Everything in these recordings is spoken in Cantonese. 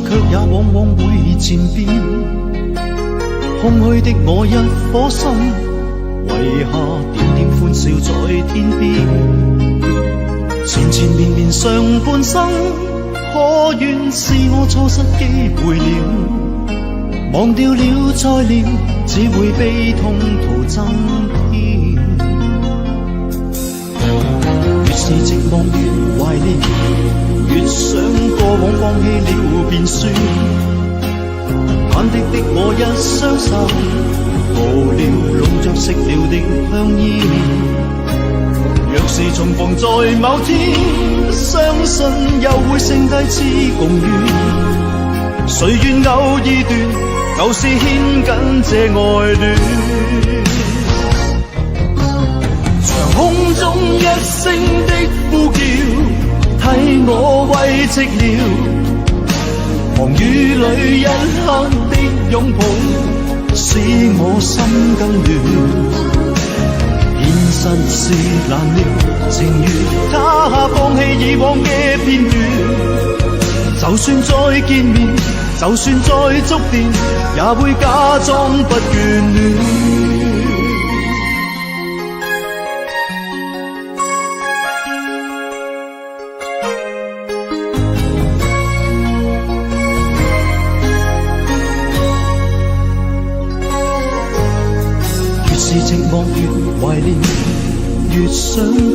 卻也往往會漸變。空虛的我一顆心，遺下點點歡笑在天邊。纏纏綿綿上半生，可願是我錯失機會了？忘掉了再戀，只會悲痛徒增添。越是寂寞越懷念，越想過往放棄了便算。忐忑的我一雙手，無聊弄着熄了的香煙。若是重逢在某天，相信又會剩低次共戀。誰願偶爾斷，舊事牽緊這愛戀。長空中一聲的呼叫，替我慰寂了。狂雨裏一刻的擁抱，使我心更亂。現實是難料，情願他放棄以往嘅片段。就算再見面，就算再觸電，也會假裝不眷戀。寂寞越懷念，越想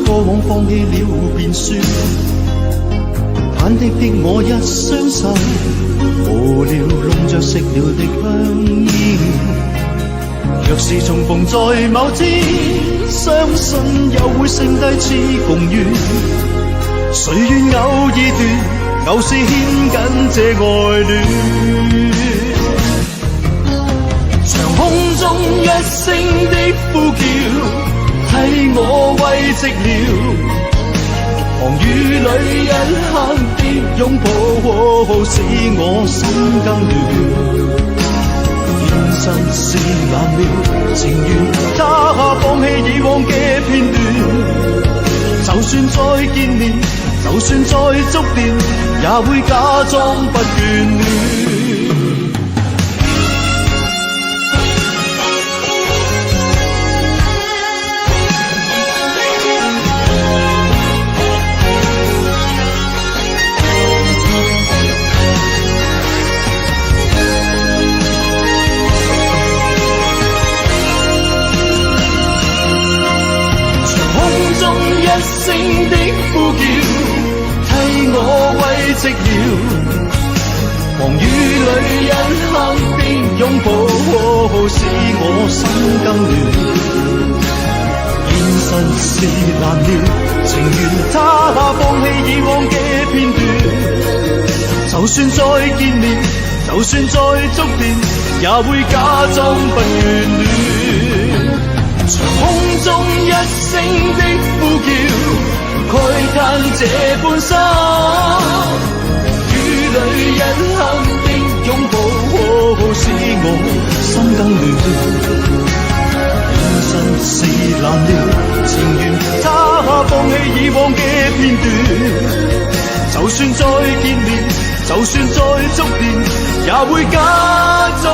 過往放棄了便算。忐忑的我一雙手，無聊弄着熄了的香煙。若是重逢在某天，相信又會剩低次共願。誰願偶爾斷，舊事牽緊這愛戀。長空中一聲的呼叫，替我慰寂了。狂雨裏一刻的擁抱，使我心更亂。現實是難料，情願他放棄以往嘅片段。就算再見面，就算再觸電，也會假裝不眷戀。一聲的呼叫，替我慰寂了。狂雨裏一刻的擁抱，使我心更亂。現實是難料，情願他放棄以往嘅片段。就算再見面，就算再觸電，也會假裝不眷戀。長空中一聲的呼叫，慨嘆這半生。雨裏一刻的擁抱，使我心更亂。現實是難料，情願他放棄以往嘅片段。就算再見面，就算再觸電，也會假裝